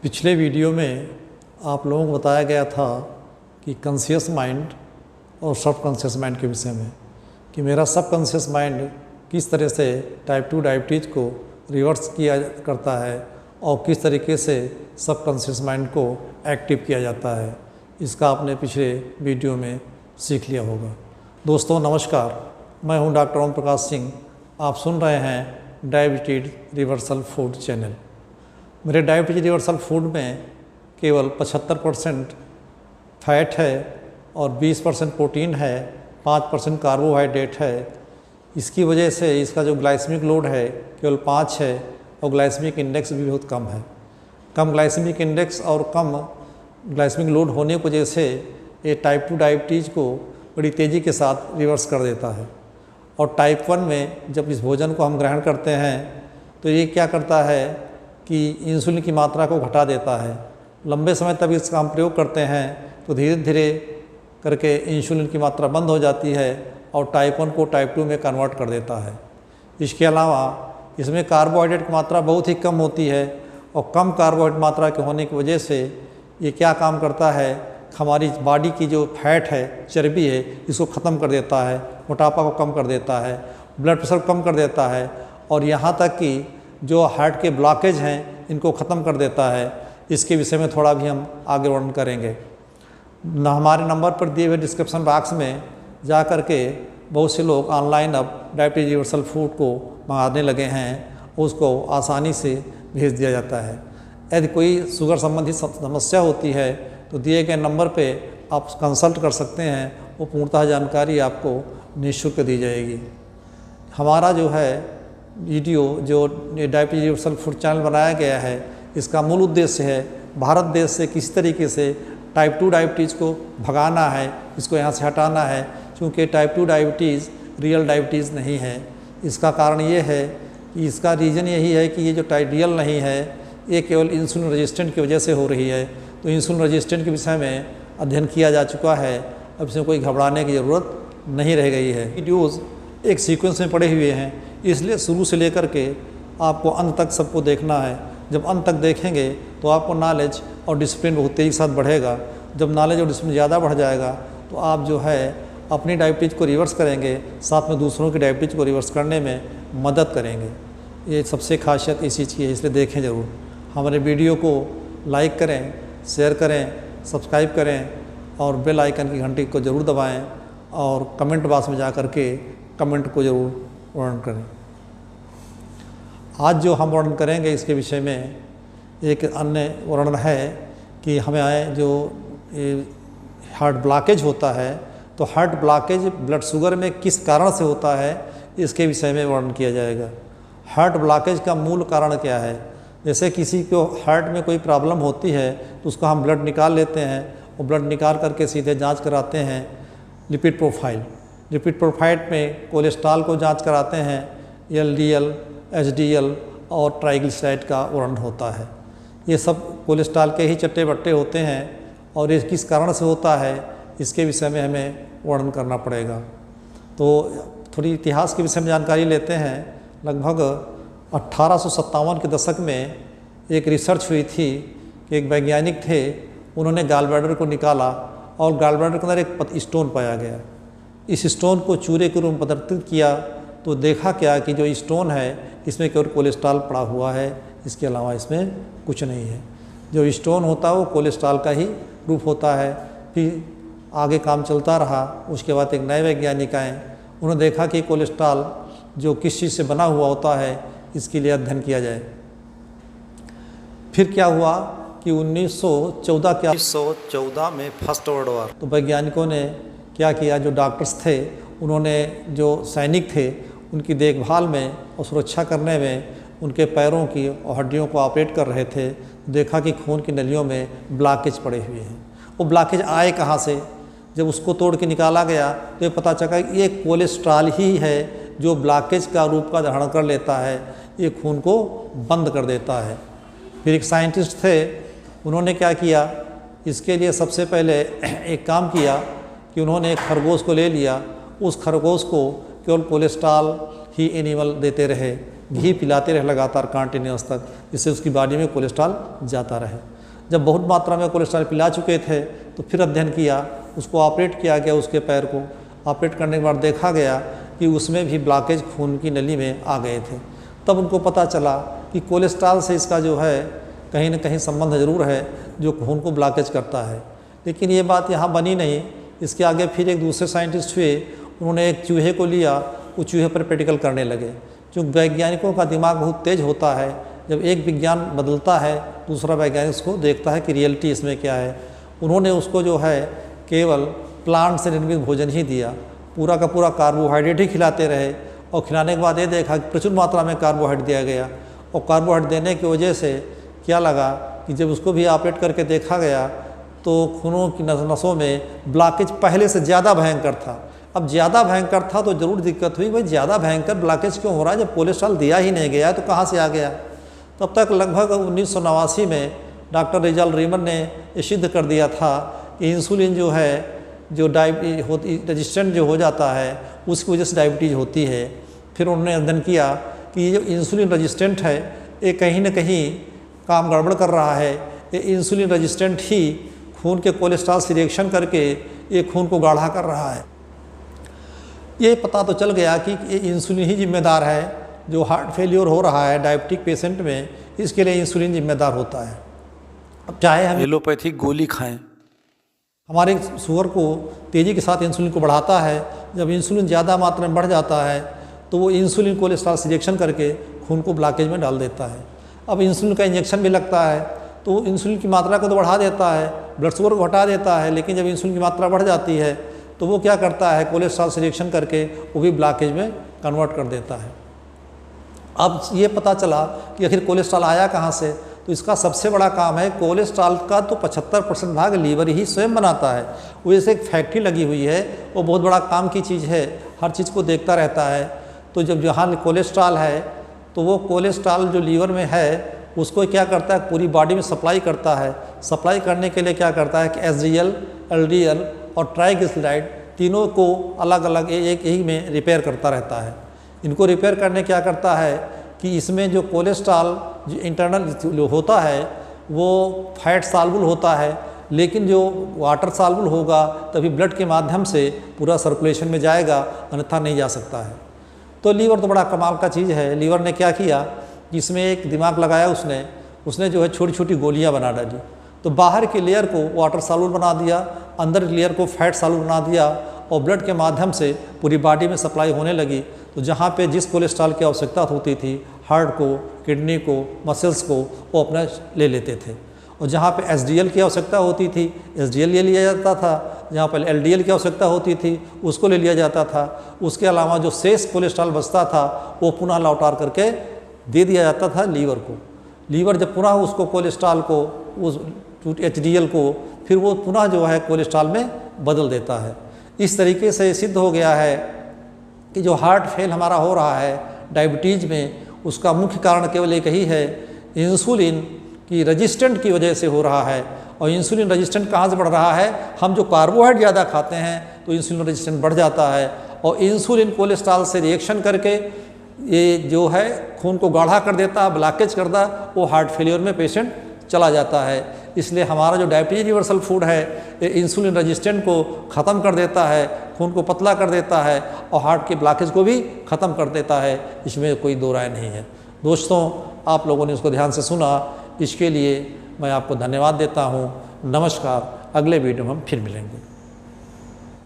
पिछले वीडियो में आप लोगों को बताया गया था कि कॉन्शियस माइंड और सब कॉन्शियस माइंड के विषय में कि मेरा सब कॉन्शियस माइंड किस तरह से टाइप 2 डायबिटीज़ को रिवर्स किया करता है और किस तरीके से सब कॉन्शियस माइंड को एक्टिव किया जाता है। इसका आपने पिछले वीडियो में सीख लिया होगा। दोस्तों नमस्कार, मैं हूं डॉक्टर ओम प्रकाश सिंह। आप सुन रहे हैं डायबिटीज़ रिवर्सल फूड चैनल। मेरे डायबिटीज़ रिवर्सल फूड में केवल 75% फैट है और 20% प्रोटीन है, 5% कार्बोहाइड्रेट है। इसकी वजह से इसका जो ग्लाइसेमिक लोड है केवल 5 है और ग्लाइसेमिक इंडेक्स भी बहुत कम है। कम ग्लाइसेमिक इंडेक्स और कम ग्लाइसेमिक लोड होने की वजह से ये टाइप 2 डायबिटीज़ को बड़ी तेज़ी के साथ रिवर्स कर देता है। और टाइप 1 में जब इस भोजन को हम ग्रहण करते हैं तो ये क्या करता है कि इंसुलिन की मात्रा को घटा देता है। लंबे समय तक इसका हम प्रयोग करते हैं तो धीरे धीरे करके इंसुलिन की मात्रा बंद हो जाती है और टाइप 1 को टाइप 2 में कन्वर्ट कर देता है। इसके अलावा इसमें कार्बोहाइड्रेट की मात्रा बहुत ही कम होती है और कम कार्बोहाइड्रेट मात्रा के होने की वजह से ये क्या काम करता है, हमारी बॉडी की जो फैट है, चर्बी है, इसको ख़त्म कर देता है, मोटापा को कम कर देता है, ब्लड प्रेशर को कम कर देता है और यहाँ तक कि जो हार्ट के ब्लॉकेज हैं इनको ख़त्म कर देता है। इसके विषय में थोड़ा भी हम आगे वर्णन करेंगे। हमारे नंबर पर दिए हुए डिस्क्रिप्शन बॉक्स में जा कर के बहुत से लोग ऑनलाइन अब डायबिटीज़ रिवर्सल फूड को मंगाने लगे हैं, उसको आसानी से भेज दिया जाता है। यदि कोई शुगर संबंधी समस्या होती है तो दिए गए नंबर पे आप कंसल्ट कर सकते हैं, वो पूर्णतः जानकारी आपको निःशुल्क दी जाएगी। हमारा जो है वीडियो जो डायबिटीज़ रिवर्सल फूड चैनल बनाया गया है, इसका मूल उद्देश्य है भारत देश से किसी तरीके से टाइप 2 डायबिटीज़ को भगाना है, इसको यहाँ से हटाना है, क्योंकि टाइप 2 डायबिटीज़ रियल डायबिटीज़ नहीं है। इसका कारण ये है कि इसका रीज़न यही है कि ये जो रियल नहीं है, ये केवल इंसुलिन रेजिस्टेंट की वजह से हो रही है। तो इंसुलिन रेजिस्टेंट के विषय में अध्ययन किया जा चुका है, अब इसमें कोई घबराने की ज़रूरत नहीं रह गई है। वीडियोज़ एक सीक्वेंस में पड़े हुए हैं, इसलिए शुरू से लेकर के आपको अंत तक सबको देखना है। जब अंत तक देखेंगे तो आपको नॉलेज और डिसिप्लिन बहुत तेज़ी के साथ बढ़ेगा। जब नॉलेज और डिसिप्लिन ज़्यादा बढ़ जाएगा तो आप जो है अपनी डायबिटीज़ को रिवर्स करेंगे, साथ में दूसरों की डायबिटीज़ को रिवर्स करने में मदद करेंगे। ये सबसे खासियत इसी चीज़ है, इसलिए देखें ज़रूर। हमारे वीडियो को लाइक करें, शेयर करें, सब्सक्राइब करें और बेल आइकन की घंटी को ज़रूर दबाएँ और कमेंट बॉक्स में जा कर के कमेंट को ज़रूर वर्णन करें। आज जो हम वर्णन करेंगे इसके विषय में एक अन्य वर्णन है कि हमें जो हार्ट ब्लॉकेज होता है तो हार्ट ब्लॉकेज ब्लड शुगर में किस कारण से होता है, इसके विषय में वर्णन किया जाएगा। हार्ट ब्लॉकेज का मूल कारण क्या है। जैसे किसी को हार्ट में कोई प्रॉब्लम होती है तो उसका हम ब्लड निकाल लेते हैं और ब्लड निकाल करके सीधे जांच कराते हैं लिपिड प्रोफाइल। लिपिड प्रोफाइल में कोलेस्ट्रॉल को जांच कराते हैं, LDL, HDL और ट्राइग्लिसराइड का वर्णन होता है। ये सब कोलेस्ट्रॉल के ही चट्टे बट्टे होते हैं और ये किस कारण से होता है इसके विषय में हमें वर्णन करना पड़ेगा। तो थोड़ी इतिहास के विषय में जानकारी लेते हैं। लगभग 1857 के दशक में एक रिसर्च हुई थी कि एक वैज्ञानिक थे, उन्होंने गॉल ब्लैडर को निकाला और गॉल ब्लैडर के अंदर एक स्टोन पाया गया। इस स्टोन को चूरे के रूप में परिवर्तित किया तो देखा क्या कि जो स्टोन है इसमें केवल कोलेस्ट्रॉल पड़ा हुआ है, इसके अलावा इसमें कुछ नहीं है। जो स्टोन होता है वो कोलेस्ट्रॉल का ही रूप होता है। फिर आगे काम चलता रहा। उसके बाद एक नए वैज्ञानिक आए, उन्होंने देखा कि कोलेस्ट्रॉल जो किस चीज़ से बना हुआ होता है इसके लिए अध्ययन किया जाए। फिर क्या हुआ कि 1914 में फर्स्ट वर्ल्ड वॉर, तो वैज्ञानिकों ने क्या किया, जो डॉक्टर्स थे उन्होंने जो सैनिक थे उनकी देखभाल में और सुरक्षा करने में उनके पैरों की और हड्डियों को ऑपरेट कर रहे थे। देखा कि खून की नलियों में ब्लॉकेज पड़े हुए हैं। वो ब्लॉकेज आए कहाँ से, जब उसको तोड़ के निकाला गया तो ये पता चला कि ये कोलेस्ट्रॉल ही है जो ब्लॉकेज का रूप का धारण कर लेता है, ये खून को बंद कर देता है। फिर एक साइंटिस्ट थे, उन्होंने क्या किया, इसके लिए सबसे पहले एक काम किया कि उन्होंने एक खरगोश को ले लिया। उस खरगोश को केवल कोलेस्ट्रॉल ही एनिमल देते रहे, घी पिलाते रहे लगातार कंटिन्यूअस तक, जिससे उसकी बॉडी में कोलेस्ट्रॉल जाता रहे। जब बहुत मात्रा में कोलेस्ट्रॉल पिला चुके थे तो फिर अध्ययन किया, उसको ऑपरेट किया गया, उसके पैर को ऑपरेट करने के बाद देखा गया कि उसमें भी ब्लॉकेज खून की नली में आ गए थे। तब उनको पता चला कि कोलेस्ट्रॉल से इसका जो है कहीं ना कहीं संबंध ज़रूर है जो खून को ब्लॉकेज करता है। लेकिन ये बात यहाँ बनी नहीं। इसके आगे फिर एक दूसरे साइंटिस्ट हुए, उन्होंने एक चूहे को लिया, वो चूहे पर प्रैक्टिकल करने लगे। क्योंकि वैज्ञानिकों का दिमाग बहुत तेज होता है, जब एक विज्ञान बदलता है दूसरा वैज्ञानिक उसको देखता है कि रियलिटी इसमें क्या है। उन्होंने उसको जो है केवल प्लांट से निर्मित भोजन ही दिया, पूरा का पूरा कार्बोहाइड्रेट ही खिलाते रहे, और खिलाने के बाद ये देखा कि प्रचुर मात्रा में कार्बोहाइड्रेट दिया गया। और कार्बोहाइड्रेट देने की वजह से क्या लगा कि जब उसको भी ऑपरेट करके देखा गया तो खूनों की नसों में ब्लॉकेज पहले से ज़्यादा भयंकर था। अब ज़्यादा भयंकर था तो ज़रूर दिक्कत हुई, भाई ज़्यादा भयंकर ब्लॉकेज क्यों हो रहा है जब कोलेस्ट्रॉल दिया ही नहीं गया तो कहाँ से आ गया। तब तक लगभग 1989 में डॉक्टर रिजाल रीमन ने ये सिद्ध कर दिया था कि इंसुलिन जो है जो रेजिस्टेंट जो हो जाता है उसकी वजह से डायबिटीज़ होती है। फिर उन्होंने अध्ययन किया कि ये जो इंसुलिन रेजिस्टेंट है ये कहीं ना कहीं काम गड़बड़ कर रहा है। ये इंसुलिन रेजिस्टेंट ही खून के कोलेस्ट्रॉल से रिएक्शन करके ये खून को गाढ़ा कर रहा है। ये पता तो चल गया कि ये इंसुलिन ही जिम्मेदार है, जो हार्ट फेलियर हो रहा है डायबिटिक पेशेंट में, इसके लिए इंसुलिन जिम्मेदार होता है। अब चाहे हम एलोपैथिक गोली खाएं, हमारे शुगर को तेज़ी के साथ इंसुलिन को बढ़ाता है। जब इंसुलिन ज़्यादा मात्रा में बढ़ जाता है तो वो इंसुलिन कोलेस्ट्रॉल से रिएक्शन करके खून को ब्लॉकेज में डाल देता है। अब इंसुलिन का इंजेक्शन भी लगता है तो इंसुलिन की मात्रा को तो बढ़ा देता है, ब्लड शुगर को घटा देता है, लेकिन जब इंसुलिन की मात्रा बढ़ जाती है तो वो क्या करता है, कोलेस्ट्रॉल से रिएक्शन करके वो भी ब्लॉकेज में कन्वर्ट कर देता है। अब ये पता चला कि आखिर कोलेस्ट्रॉल आया कहाँ से, तो इसका सबसे बड़ा काम है, कोलेस्ट्रॉल का तो 75% भाग लीवर ही स्वयं बनाता है। वो जैसे एक फैक्ट्री लगी हुई है, वो बहुत बड़ा काम की चीज़ है, हर चीज़ को देखता रहता है। तो जब जहाँ कोलेस्ट्रॉल है तो वो कोलेस्ट्रॉल जो लीवर में है उसको क्या करता है, पूरी बॉडी में सप्लाई करता है। सप्लाई करने के लिए क्या करता है कि एसडीएल, एलडीएल और ट्राइग्लिसराइड तीनों को अलग अलग एक ही में रिपेयर करता रहता है। इनको रिपेयर करने क्या करता है कि इसमें जो कोलेस्ट्रॉल जो इंटरनल जो होता है वो फैट साल्बुल होता है, लेकिन जो वाटर साल्बुल होगा तभी ब्लड के माध्यम से पूरा सर्कुलेशन में जाएगा, अन्यथा नहीं जा सकता है। तो लीवर तो बड़ा कमाल का चीज़ है। लीवर ने क्या किया कि इसमें एक दिमाग लगाया उसने जो है छोटी छोटी गोलियां बना डाली। तो बाहर की लेयर को वाटर साल्बुल बना दिया, अंदर की लेयर को फैट साल्बुल बना दिया, और ब्लड के माध्यम से पूरी बॉडी में सप्लाई होने लगी। तो जहाँ पे जिस कोलेस्ट्रॉल की आवश्यकता होती थी, हार्ट को, किडनी को, मसल्स को, वो अपना ले लेते थे। और जहाँ पे एसडीएल की आवश्यकता होती थी, एसडीएल ले लिया जाता था। जहाँ पर एलडीएल की आवश्यकता होती थी उसको ले लिया जाता था। उसके अलावा जो शेष कोलेस्ट्रॉल बचता था वो पुनः लौटार करके दे दिया जाता था लीवर को। लीवर जब पुनः उसको कोलेस्ट्रॉल को, उस एचडीएल को, फिर वो पुनः जो है कोलेस्ट्रॉल में बदल देता है। इस तरीके से सिद्ध हो गया है कि जो हार्ट फेल हमारा हो रहा है डायबिटीज़ में, उसका मुख्य कारण केवल एक ही है, इंसुलिन की रेजिस्टेंट की वजह से हो रहा है। और इंसुलिन रेजिस्टेंट कहाँ से बढ़ रहा है, हम जो कार्बोहाइड्रेट ज़्यादा खाते हैं तो इंसुलिन रेजिस्टेंट बढ़ जाता है, और इंसुलिन कोलेस्ट्रॉल से रिएक्शन करके ये जो है खून को गाढ़ा कर देता है, ब्लॉकेज करता है, वो हार्ट फेलियर में पेशेंट चला जाता है। इसलिए हमारा जो डायबिटीज रिवर्सल फूड है ये इंसुलिन रेजिस्टेंट को ख़त्म कर देता है, खून को पतला कर देता है, और हार्ट के ब्लॉकेज को भी ख़त्म कर देता है। इसमें कोई दो राय नहीं है। दोस्तों, आप लोगों ने उसको ध्यान से सुना, इसके लिए मैं आपको धन्यवाद देता हूँ। नमस्कार। अगले वीडियो में हम फिर मिलेंगे।